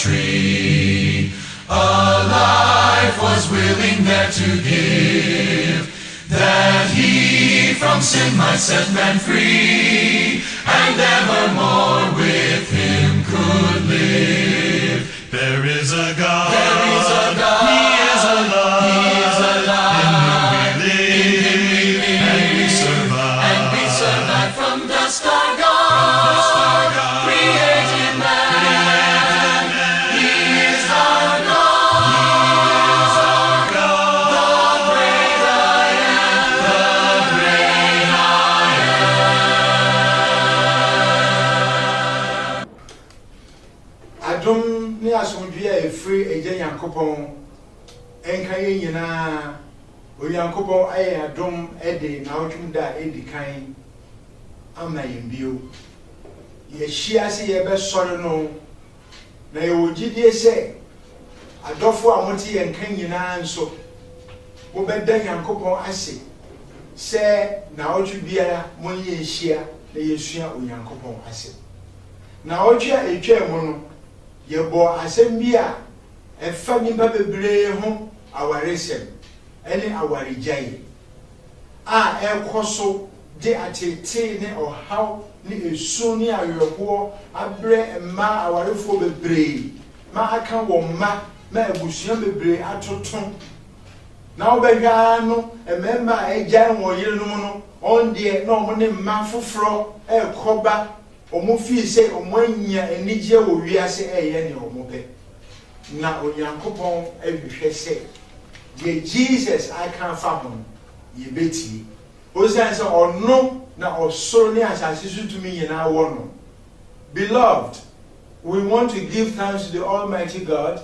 tree. A life was willing there to give, that he from sin might set man free, and evermore with him could live. There is a God, he is alive, in whom we live, and we survive, from dust our God, created man, he is our God, the great I am, Adom ni asomdwe a efiri eje Yankopon enka ye nyina o Yankopon aye adom ede na otwum da edikan ama yembio ye hia se ye be sori no na ye ogidie se adofo a moti yenka nyina nso wo be da Yankopon ase se na otwu biara monye hia na yesua o Yankopon ase na otwu a etwa mu no yebo asem a efa nimba bebre ho awaresem ene awaregyaye a ekoso de atete ne ohaw ne esu ne awereko abre ma awarefo bebre ma aka wo ma abusua bebre atoton na obehwa no emema egya wo yerenom no onde na omo ne ma foforo ekoba omo fi se omo anya enigye wo wiase eye ne omo pe na Onyankopon ehwehwe se ye Jesus aka fa ho ye beti o say ono na osoro ne asase sutumi nyina wo no. Beloved, we want to give thanks to the Almighty God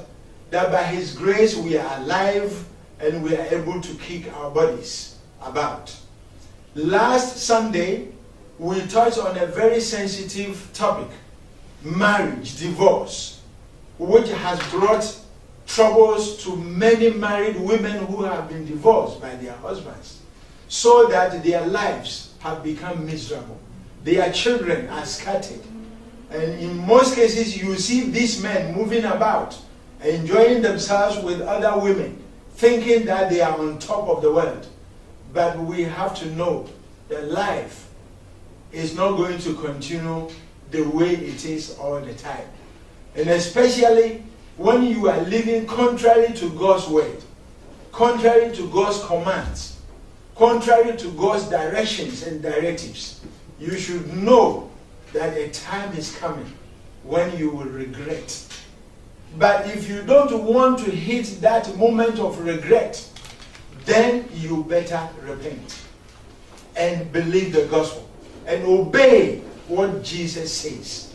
that by his grace we are alive and we are able to kick our bodies about. Last Sunday we touched on a very sensitive topic, marriage, divorce, which has brought troubles to many married women who have been divorced by their husbands, so that their lives have become miserable. Their children are scattered. And in most cases, you see these men moving about, enjoying themselves with other women, thinking that they are on top of the world. But we have to know that life is not going to continue the way it is all the time. And especially when you are living contrary to God's word, contrary to God's commands, contrary to God's directions and directives, you should know that a time is coming when you will regret. But if you don't want to hit that moment of regret, then you better repent and believe the gospel and obey what Jesus says.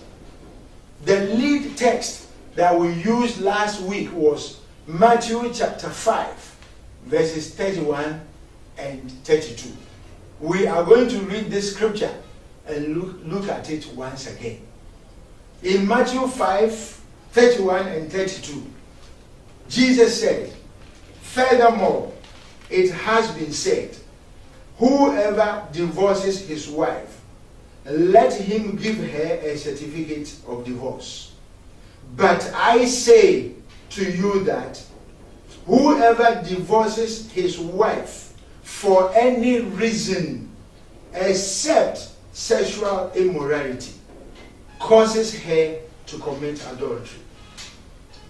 The lead text that we used last week was Matthew chapter 5, verses 31 and 32. We are going to read this scripture and look at it once again. In Matthew 5, 31 and 32, Jesus said, "Furthermore, it has been said, whoever divorces his wife, let him give her a certificate of divorce. But I say to you that whoever divorces his wife for any reason except sexual immorality causes her to commit adultery.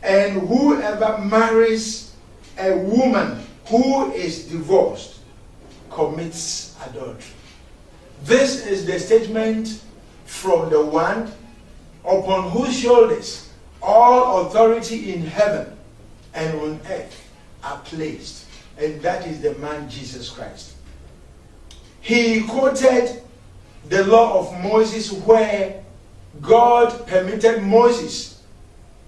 And whoever marries a woman who is divorced commits adultery." This is the statement from the one upon whose shoulders all authority in heaven and on earth are placed, and that is the man Jesus Christ. He quoted the law of Moses, where God permitted Moses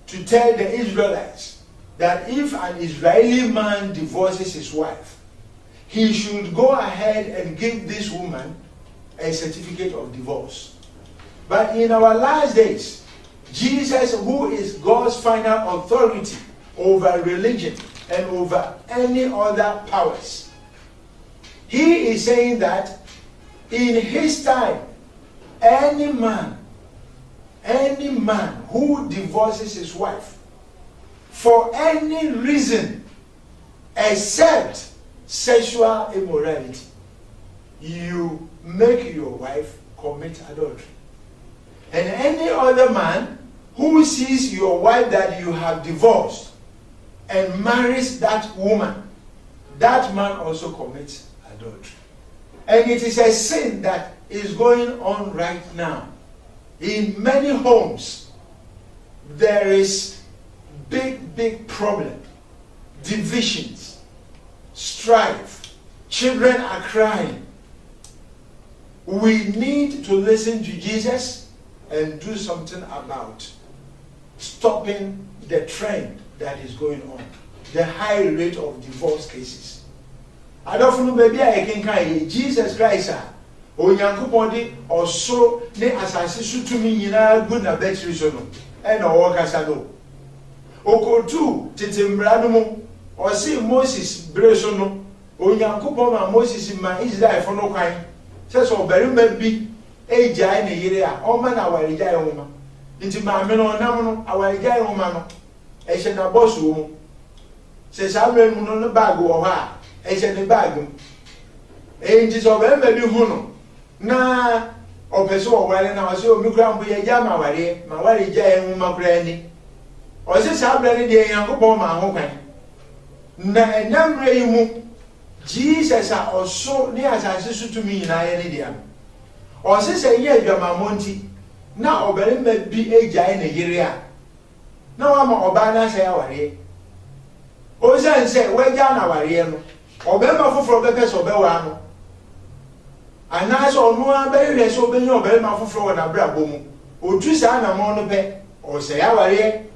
to tell the Israelites that if an Israeli man divorces his wife, he should go ahead and give this woman a certificate of divorce. But in our last days, Jesus, who is God's final authority over religion and over any other powers, he is saying that in his time, any man who divorces his wife for any reason except sexual immorality, you make your wife commit adultery. And any other man who sees your wife that you have divorced and marries that woman, that man also commits adultery. And it is a sin that is going on right now. In many homes, there is big problem, divisions, strife, children are crying. We need to listen to Jesus and do something about stopping the trend that is going on, the high rate of divorce cases. I don't know, maybe I can say Jesus Christ, Onyankopon de osoro ne asase sutumi nyina gu na betri so no e na wo kasa do okotu titimbra no mu o si Moses bre so no Onyankopon ma Moses ma Israel fo no kwan se so berima bi ejai ne yire a o ma na warejai ho ma nti ma me no nam no awarejai ho ma no e hye na boss wo mu se sa me mu no bag wo ha e hye ne bag mu e nti so berima bi hu no na opeso oware na wase omikura mbo ye ja ma ware ja en makura ni o se sa bra ni de Yankopon ma ho kwan na enamre yi mu Jesus a oso ni asase sutumi nyina ye ni dia o se se ye adwama monti na obere ma bi eja ne yire a na wa ma oba na se ya ware o se nse we ja na ware no obere ma foforo be pese obewa no ana so no abere so benye obere ma foforo na bra bomu otu sa na mo no be o se ya ware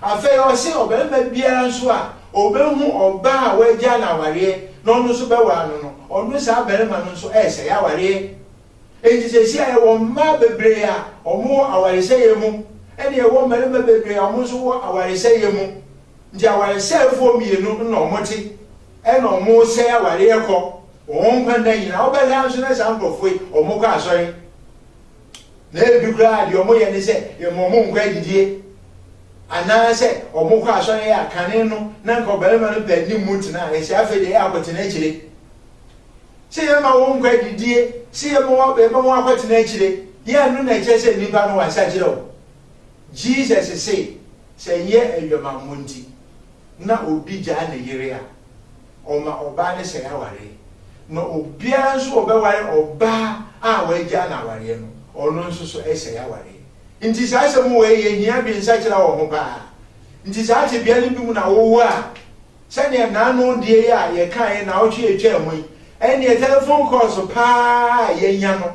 afa yo se obere ma biara so a obehu oba a wagia na ware no no so be wa no onu sa abere ma no so se ya ware enti se sia e wo ma bebre a omo aware se yemu ene e wo mare ma bebre a omo so wo aware se yemu nti aware se fo mienu na omoti e na omo se ya ware ekọ on kwanda yina obele anso na sa nkofoi omo kwa asori na ebikura de omo ye ne se ye mo nkwa didie ana se omo kwa asori ya kane no na nko bele ma no pe ni mutina e se afa de ya akotina chire se ye ma wo nkwa didie se ye mo be mo akotina chire ye anu na che se nipa no wasa chire o Jesus se ye edwama monti na obi ja na yire a oma oba ne se ya ware no obia nso obeware oba a wagia na ware no ono nso so ese ya ware nti sa asem we ye hia bi nsa kira wo ho ba nti sa ate bia ni bi mu na wo a se ne na no die ya ye kan na wo twe etwa mu ene telephone call so pa ye nya no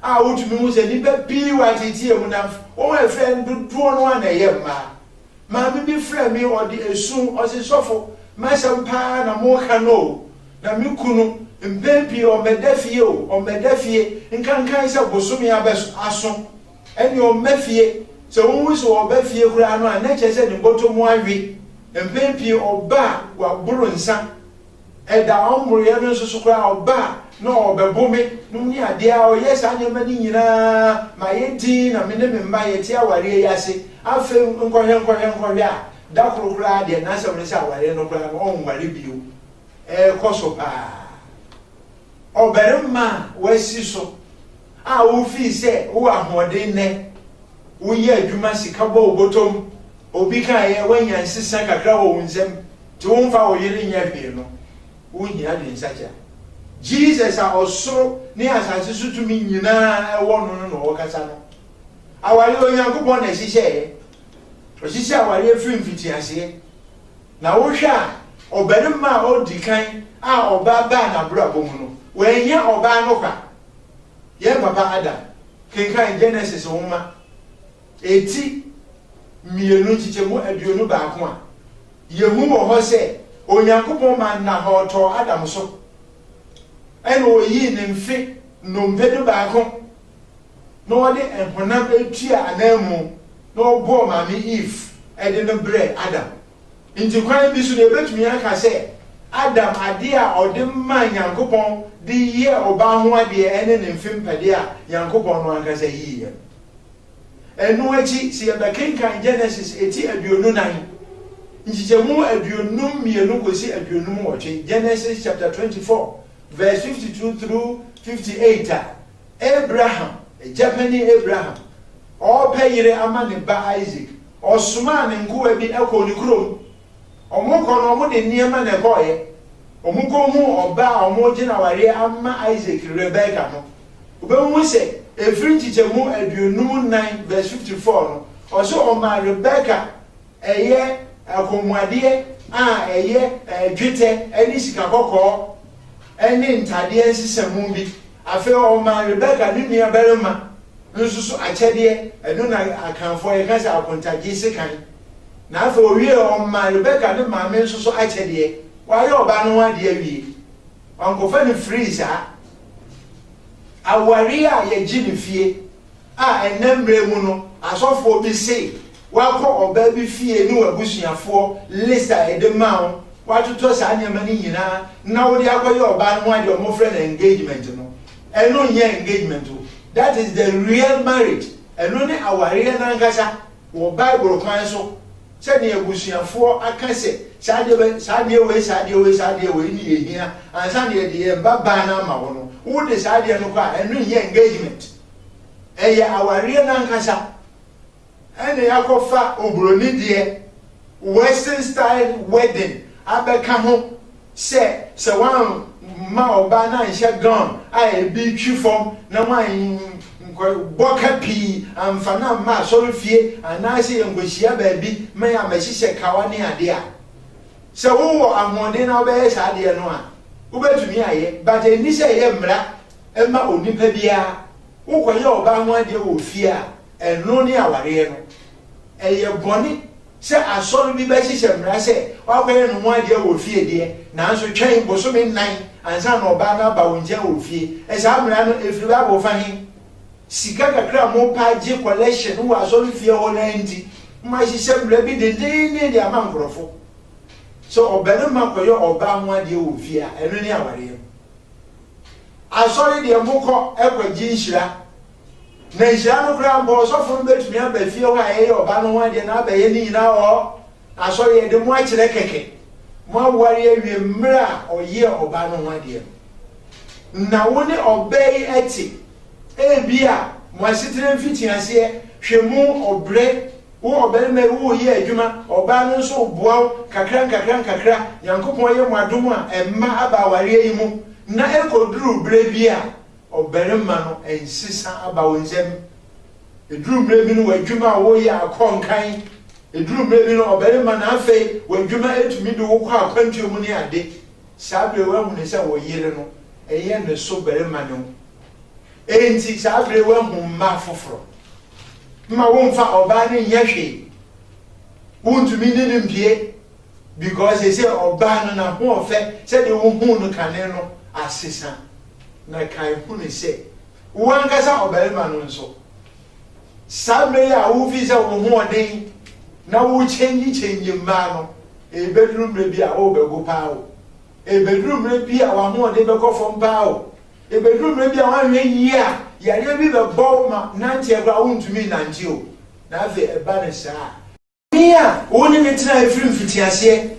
a wotumi mu se ni ba bi wa titie mu na wo e friend do no na ye ma bi friend mi o di esu o se sofo ma sam pa na mo ka no na mi kunu mbempi o medafie nkankan se bosomi aso eni o mafie se won so o bafie kura no a na chese ne botomu awi mbempi oba wa buru nsa eda omure no so kura oba na obebomi no ni ade a o yes anyema ni nyina ma yedi na me ne mba yeti aware yase afa nkohwe a da kura de na se me se aware no kura no on ware bio koso pa oberema wasi so a wo fi se wo ahoden ne wo ye adwuma sika bo obotom obi kan ye wanya nsisa kakra wo wunzem ti wo mfa wo yiri nya bi no wo nyina de nsacha Jesus a osoro ni asase sutumi nyina e wo no wo kasa no awale Onyankopon na hihye o hihye awale afimfiti ase na wo hwa oberema odikan a oba ba na bra bomu no wenya oba no kwa ye papa Adam kenkan Genesis woma eti mienu chichemu aduonu ba ko a yehu wo ho se Onyankopon ma na ho to Adam so eno oyi ne mfe no mpedu ba ko no wode enhonam etua anamu no bo mami Eve ede no bre Adam nti kwan bi so ne betumi aka se Adam ade a odemma Nyankopon di ye oba ho ade ene ne mfimpade a Nyankopon no anka se yiye enu achi se ye bekenkan Genesis eti aduonu nan nchichemu aduonum mienu kosi aduonum wotwe. Genesis chapter 24 verse 52 through 58. Abraham, Japanese Abraham, all payere ama ne ba Isaac, osuma ne nkuwa bi ekọ ni krom. Omukọ no mo de niema na ekoye. Omukọ hu oba omo gina ware ama Isaac Rebecca no. Obewu se efiri nchichemu aduonum 9 verse 54 no. Oso oma Rebecca eye akomuade a eye dwete eni sika kokọ eni ntade ensesemu bi. Afe oma Rebecca ni nua berema nsusu achede enu na akanfo ye kasa akontaje sekan na afe owie oma Rebecca ni maame nsusu achede wa ye oba no ade awie onkofa ni freeze awari a ye gini fie a enemre mu no asofo bi se wakọ oba bi fie ni wabusuafo lista edemao watoto sa anyama ni nyina na wodi akoye oba no ade omo friend engagement no eno nye engagement. That is the real marriage. Eno ne aware na nkasa wo Bible kwan so se ne abusuafo aka se sade we ni yehia ansa ne de baba na ma wo no wo de sade no kwa eno nye engagement. Eye aware na nkasa ene yakofa obroni de western style wedding abeka ho se wan ma oba na nhye gun a bi twifom na wan boka pi amfana ma so fie anase ngohia ba bi ma ya mahihye kawane ade a se wo amode na oba yesa ade no a wo betumi aye but eni se ye mra ema onipa bia wo koye oba ho ade wo fie a eno ne aware no eye boni se asoro bi ba hihye mra se wa koye no ho ade wo fie de na nso twen bosome 9 ansa no ba na ba wonje ofie esa mra no efiri ba bo fahin sika kakra mo paje collection wo aso fie ho na ndi ma hihye mra bi de amankrofo so obere makoyo oba ho ade ofie a eno ni aware asori de mbukọ ekwaji nhira na nhira no kra mbo so fo betumi aba fie ho aye oba no ho ade na aba ye ni nyina ho asori de mo akire keke ma wari awie mra oye oba no hwade na woni obey eti ebia mo asitre mfiti ase hwemu obre wo obere me wo ye adwuma oba no so boa kakra yankopon ye mo adom a emma aba wari yi mu na ekoduru bre bia obere ma no ensisa aba wonzem eduru bre bi no wadwuma wo ye akonkan eduru mebi no obere ma na afei wadwuma etumi do wo kwa akwantu mu ne ade sabre wa hu ne se wo yire no eye ne so bere ma no enti sabre wa hu ma foforo ma wo mfa oba ne nyehwe wontumi ne ne mpie because they say oba no na ho ofe se de wo hu no kane no asesa na kai hu ne se wo ankasa obere ma no nso sabre ya wo fi se wo hu odin na wo chenji ma no e bedroom re bia o bego pa o e bedroom re bia wa ho de beko fom pa o e bedroom re bia wa hwe yi a yare bi be bo ma nanti e gba wontumi nanti o na afi e ba ne sa mia woni ne tira efiri mfiti ase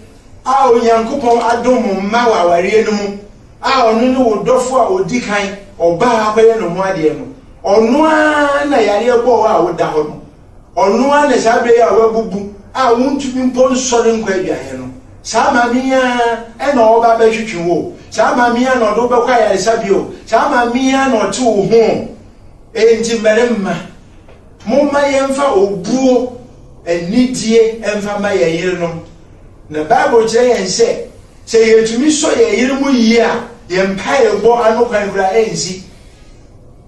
a onyankopon adom ma wa ware no mu a onu ne wo dofo a odi kan oba akoye no ho ade no onu a na yare bo a wo da ho no onu a na sabe ya wabubu a wontumi mpon sori nkwa aduaye no sa mamia e na oba ba hwetwe wo sa mamia na odo bekwa ya sabio sa mamia na ote wo ho enti meremma momma yemfa obuo enidie emfa ma yeyire no na bible kire yen se yetumi so yeyire mu yi a yempa yebo anokwan kura ensi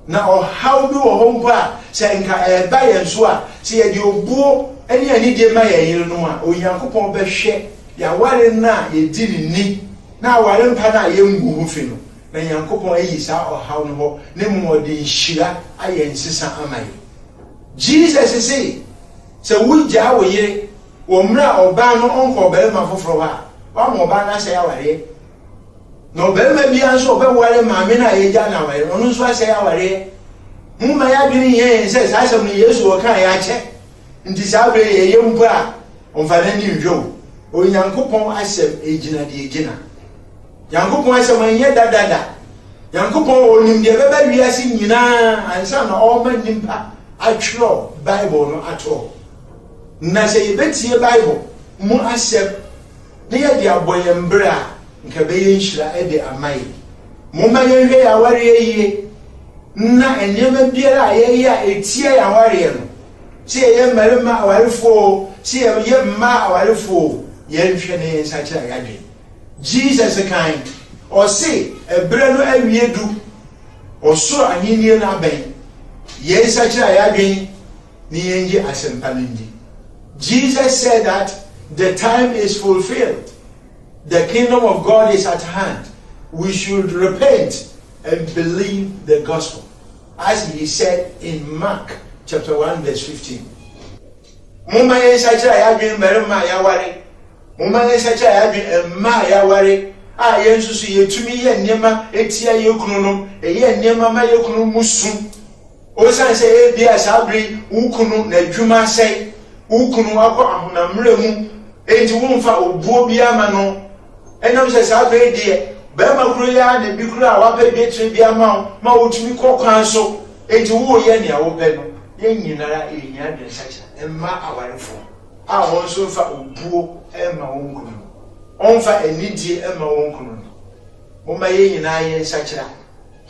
na ohaw bi wo ho mpa se nka eba yenso a se ye di obuo eni ani die ma yeyire no a onyankopon behwe ya ware na ye di ni na ware mpa na ye ngu hu fi no na nyankopon ayi sa ohaw no ho ne mo de nhira ayensisa amaye Jesus say se wujja wo yire wo mra oba no onko bele ma foforo ha wa mo oba na se ya ware no bele ma bia so oba ware ma me na ye ja na ware onu so ase ya ware mu ma ya bi ni ye se sa se mu Yesu o kan ya che nti sa bre ye mpo a onfa na ni nhwo Onyankopon asem ejina de ejina. Yankopon asem anye dadada. Yankopon onim de beba wiase nyina ansa na o ma nimpa atwero Bible no ato. Na se yebetie Bible mu asem ne ye de aboyembra nka be ye nhira e de amai. Mo ma ye hwe ya ware ye na enema biara ye ya etie ya ware no. Si ye marima awarefo, si ye ma awarefo, ye nhwe ne nsa kira yadwe. Jesus kind or say ebre no awiedu osoro ahenie na aben. Ye nsa kira yadwe ni yenje asempa ndi. Jesus said that the time is fulfilled. The kingdom of God is at hand. We should repent and believe the gospel. As he said in Mark chapter 1 verse 15. Muma yensachira yadwen merima yaware. Muma yensachira yadwen emma yaware. A yensusu yetumi ye nnema etia yekunu no, eye nnema ma yekunu musu. Osan se e bia sabri ukunu na dwuma sei. Ukunu akọ ahonamre mu. Enti wonfa obuo bia ma no. Enam se sabri de ba ma kuro ya na bi kuro a wape betri bia ma otumi kokwan so. Enti wo ye ne a wo pe no. Ye nyinara ehia de sacha emma awarefo a won so fa obuo emma won kunu onfa enidie emma won kunu mo ma ye nyina ye sachira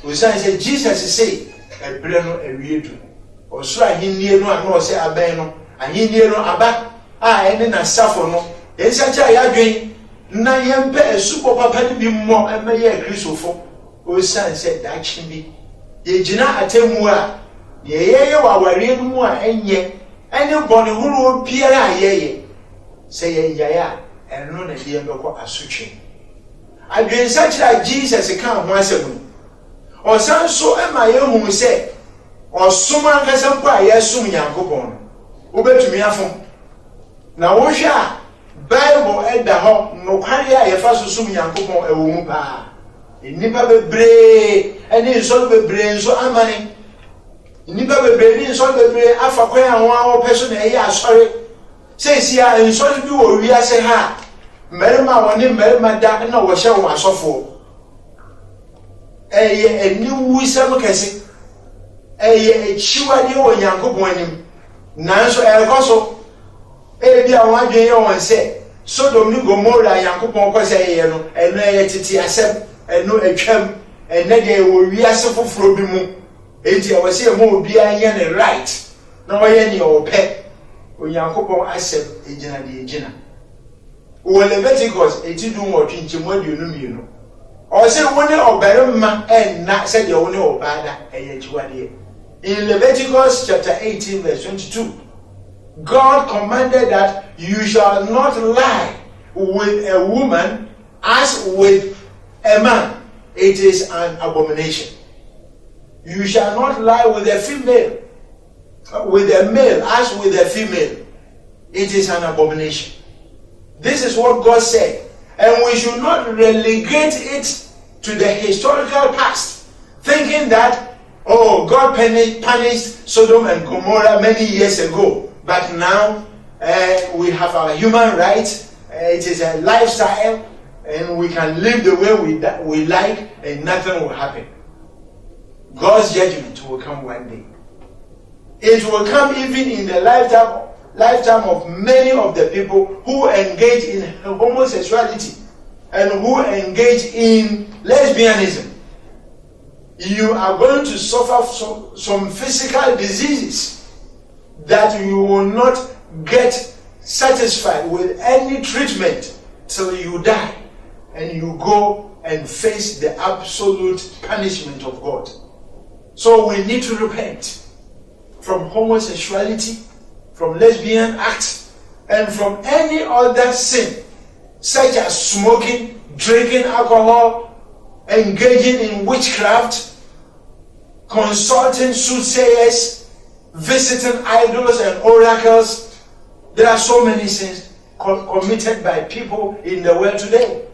osan say Jesus say ebre no awiedu osoro ahinnie no ano se aben no ahinnie no aba a ene na safo no ye sachira ya dwen na ye mpe esupo papa ni bi mo emma ye kristofo osan say da chimbi ye gina atemu a ye waware mu a enye ene bone huru biara ayeye se ye yaya eno na die mbekọ asutwe adwensa kira Jesus kan ho asemu osan so ema ye hu se osoma nkasampo a yesum Yankopon obetumi afom na wo hwe a Bible eda ho no kware a ye fa so sum Yankopon ewo mu pa enipa bebre ene nso bebre nso amane nipa bebre ni nso bebre afa kwan awon peso na eya asore sensi a nso bi wo wiase ha merima woni merima da na wo hye wo asofo eye eni wusam kese eye echiwade wo Yankopon anim nanso erkoso e bia won adwen ye won se Sodom ni Gomorrah Yankopon ko se ye no eno eye titi asem eno atwam ene de wo wiase foforo bi mu enti awase mo bia ye ne right na wo ye ne ope Onyankopon asem ejina de ejina wo Leviticus etidun wo twinchemu aduonu mienu o se woni obarima enna se de woni obada eye jiwade. In Leviticus chapter 18 verse 22, God commanded that you shall not lie with a woman as with a man. It is an abomination. You shall not lie with a female, with a male as with a female. It is an abomination. This is what God said. And we should not relegate it to the historical past, thinking that, oh, God punished Sodom and Gomorrah many years ago, but now we have our human rights. It is a lifestyle, and we can live the way we like, and nothing will happen. God's judgment will come one day. It will come even in the lifetime of many of the people who engage in homosexuality and who engage in lesbianism. You are going to suffer some physical diseases that you will not get satisfied with any treatment till you die and you go and face the absolute punishment of God. So we need to repent from homosexuality, from lesbian acts, and from any other sin, such as smoking, drinking alcohol, engaging in witchcraft, consulting soothsayers, visiting idols and oracles. There are so many sins committed by people in the world today.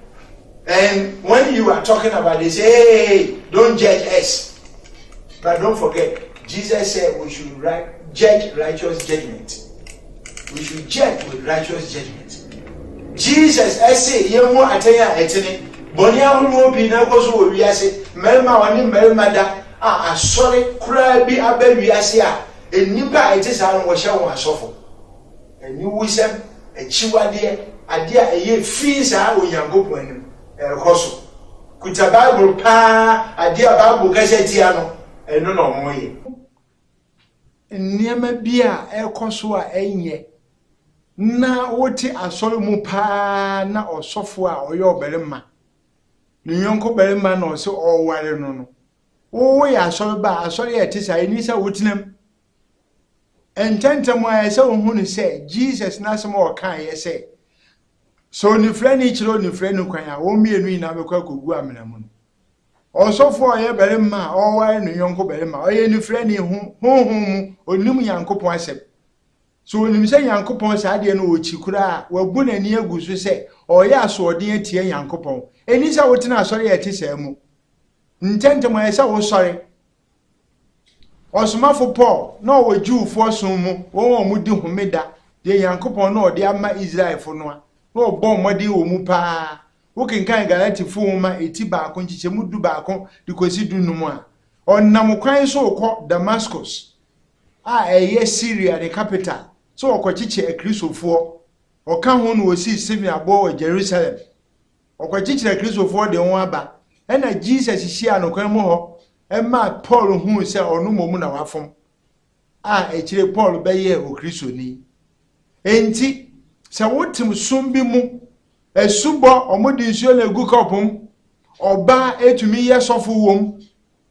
And when you are talking about this, hey, don't judge us. But don't forget, Jesus said we should judge righteous judgment. We should judge with righteous judgment. Jesus ese yemu atenya etene boni ahuru bi na koso wo wiase merima woni merima da asori kura bi aba wiase a enipa ete sa no wo hye won asofo eni wusem echiwade ade a eye fi sa onyankopon anim koso kuta Bible pa ade a Bible ka se tia no eno no moye niema bi a ekoso a enye na wote asori mu pa na osofo a oye oberema nyonko berema na ose oware no wo ya asori ba asori etisa enisa wotinam ententem a ese ohunu se Jesus na asem o kan ye se so ni frani chiro ni frani kwan a wo mienu na bekwa kogu amena mu osofo oye berema oware no nyonko berema oye ni frani hu mu onim yankopon asem so onim se yankopon sa de no ochikura wabu nani agusu se oye asode atie yankopon enisa wotina asori etisa mu ntentem a ese wo sori osomafo Paul na o Jewfo som mu won mu di homeda de yankopon na o de ama Israelfo no a na o bon mode wo mu pa wo kenkan Galatifo ma eti ba ko nchiche mu du ba ko de kosi du no mu a onnam kwan so ko Damascus eye Syria the capital so okochiche ekristofo oka ho no osi semi abo wa Jerusalem okochiche ekristofo de won aba na Jesus hia no kwan mu ho Emma Paul hu se onu momu na wafom ekire Paul beye o Kristoni enti se wotim sum bi mu esubo omodi nsuo na egu kopum oba etumi yesofo wom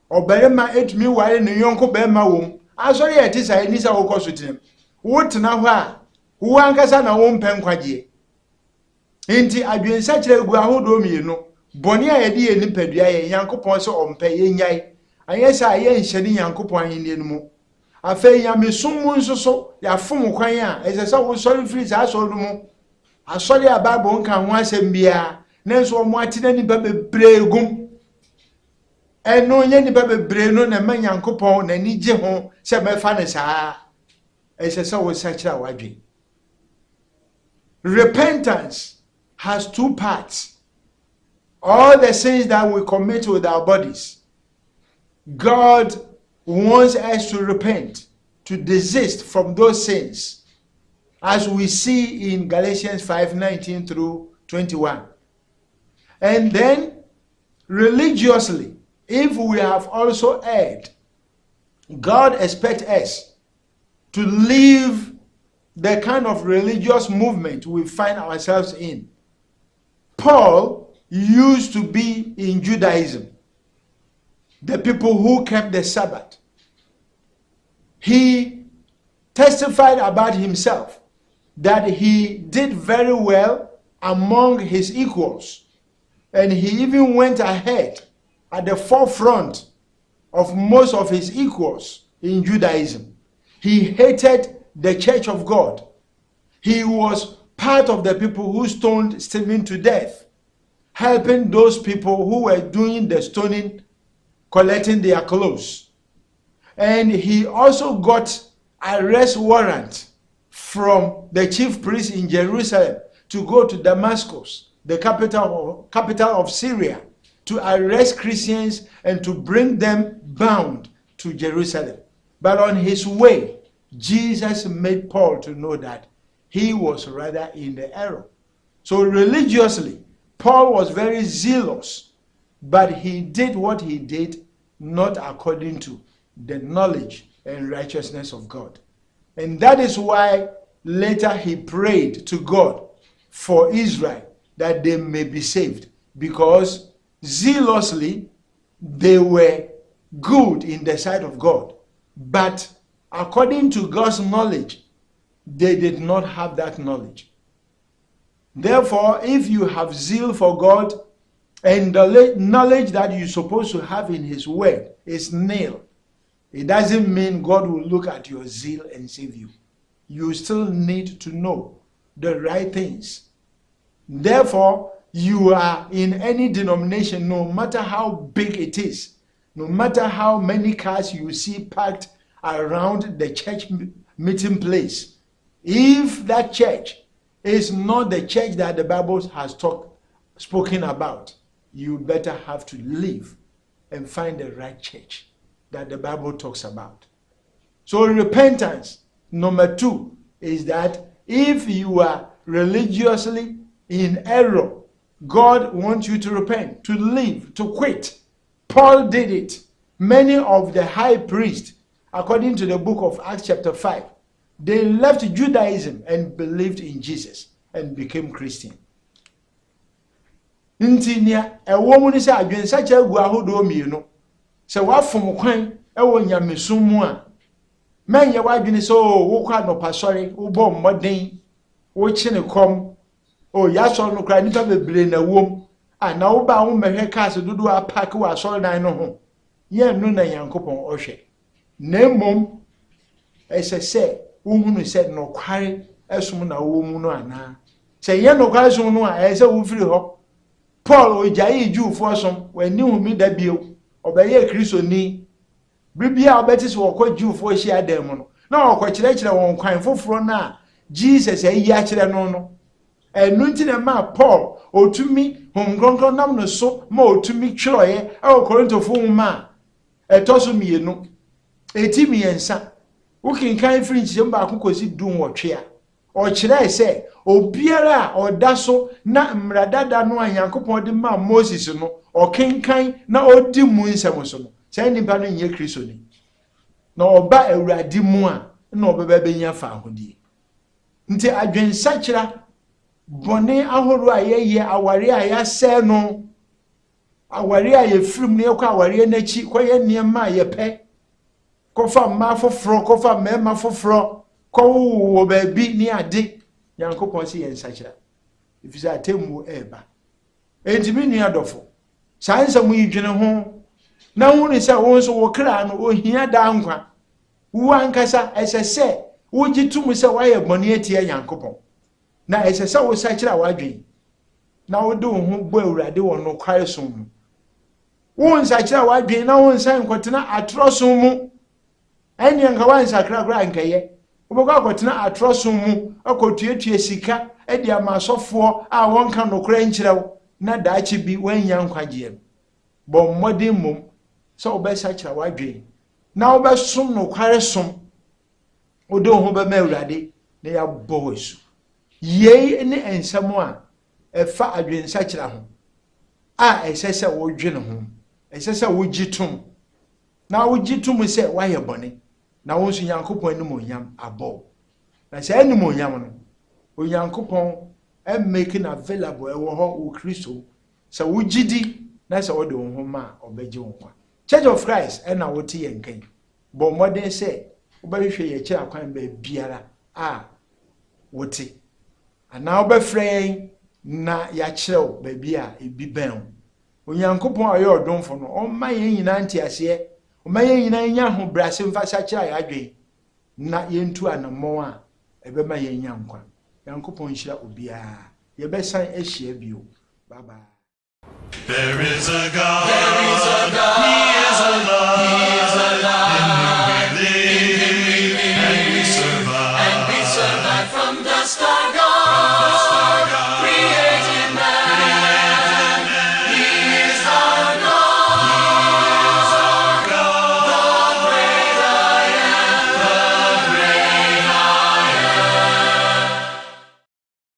obarema etumi ware ne yonko bema wom asori etisa enisa wokoso tinem wotena ho a wo ankasa na wo mpenkwaje enti adwensa kire egu ahodo mienu boni a yede ye nipadua ye yankopon se ompe ye nyai ayesa ye nhye yankopon ahini enu afa ya mesum nsoso ya fom kwan a esesa wo sori free sa so mu asori a Bible nka ho asem bia nenso omo atena ni bebre gum eno nye ni bebre no na manyankopon na ni je ho se mefa ne saa esesa wo sakira wadwe. Repentance has two parts. All the sins that we commit with our bodies, God wants us to repent, to desist from those sins, as we see in Galatians 5:19 through 21. And then, religiously, if we have also erred, God expects us to live the kind of religious movement we find ourselves in. Paul used to be in Judaism, the people who kept the Sabbath. He testified about himself that he did very well among his equals, and he even went ahead at the forefront of most of his equals in Judaism. He hated the Church of God. He was part of the people who stoned Stephen to death, helping those people who were doing the stoning, collecting their clothes. And he also got arrest warrant from the chief priest in Jerusalem to go to Damascus, the capital of Syria, to arrest Christians and to bring them bound to Jerusalem. But on his way, Jesus made Paul to know that he was rather in the error. So religiously, Paul was very zealous, but he did what he did not according to the knowledge and righteousness of God. And that is why later he prayed to God for Israel that they may be saved, because zealously they were good in the sight of God, but according to God's knowledge, they did not have that knowledge. Therefore, if you have zeal for God and the knowledge that you're supposed to have in his word is nil, it doesn't mean God will look at your zeal and save you. You still need to know the right things. Therefore, you are in any denomination, no matter how big it is, no matter how many cars you see parked around the church meeting place, if that church is not the church that the Bible has spoken about, you better have to leave and find the right church that the Bible talks about. So repentance, number 2, is that if you are religiously in error, God wants you to repent, to leave, to quit. Paul did it. Many of the high priests, according to the book of Acts chapter 5, they left Judaism and believed in Jesus and became Christian. Ntinia ewo mu ni se adwensa cha gu ahodo mienu se wafom kwan ewo nyamesum mu a menye wadwene se wo kwa no pasori wo bom moden wo chine kom ya so no kra nipa bebre na wom na wo ba wo mehwe cars dodo a park wo asori dan no ho ye nu na Yankopon ohwe na mom se wo hunu se no kware esum na wo mu no ana se ye no kware sum no a se wo firi ho Paul ojayi Jewfo som wani humi da bio obeye Kristoni bibia obeti so okọ Jewfo hia adam no na okọ kire won kwan foforo na Jesus ayi a kire no enu nti na ma Paul otumi hongronkron nam no so ma otumi twiroye e Korintofo huma etoso mienu etimi yensa ukinkan firi nchim ba akokosi dun wotwe a o kire se obiara odaso na mradada no Yankopon de ma Moses no okenkan na odi mu nsem so no sai nipa no nye Kristo ni na oba awurade mu a na obeba benya fa ahodie nti adwensa kira bone ahoro a ye aware a ya se no aware a ye firim ne kwa aware na chi koye niema ye pe kofa ma foforo kofa mema foforo ko ba bi ni ade Yankopon si yensa kira ifisa atemu eba entimi ni adofo sansa mu yidwene ho na hunu se wo so wo kra no ohia da nkwa wo ankasa esese wo gitum se waye bone atie Yankopon na esese wo sa kira wadwen na wo de wo ho bo awurade wo no kware som wo nsa kira wadwen na wo nsa nkotena atrosom mu eni nka wansa kra kra nkaye Oboga akotena atrosom mu akotuetue sika edi amasofo a wonka nokora nkirew na daachi bi wanya nkwagye bo mmodin mum so obesa kira wadwen na obesom nokware som odo ho be mawurade na ya bowesu yei ne ensam a efa adwensa kira ho a esese wo dwene ho esese wo gitum na wo gitum se waye bone na wonso Yankopon anim onyam abo na se anim onyam no o Yankopon making available ewo ho o Kristo se wo gidi na se wo de wo ho ma obeje wo kwa Church of Christ na wote yenkan bo modern se wo ba hwehwe ye kira kwan ba biara a wote ana wo ba frɛn na ya kirew ba bia ebi ben o Yankopon ayo odonfo no o ma yen nyina ntiase Omaye nyina nya ho brase mfasa kira ya adwen na yentu anammo a ebema yenya nkwa Yankopon hira obia ye besan ehia bio bye bye. There is a God, He is alive, He is alive.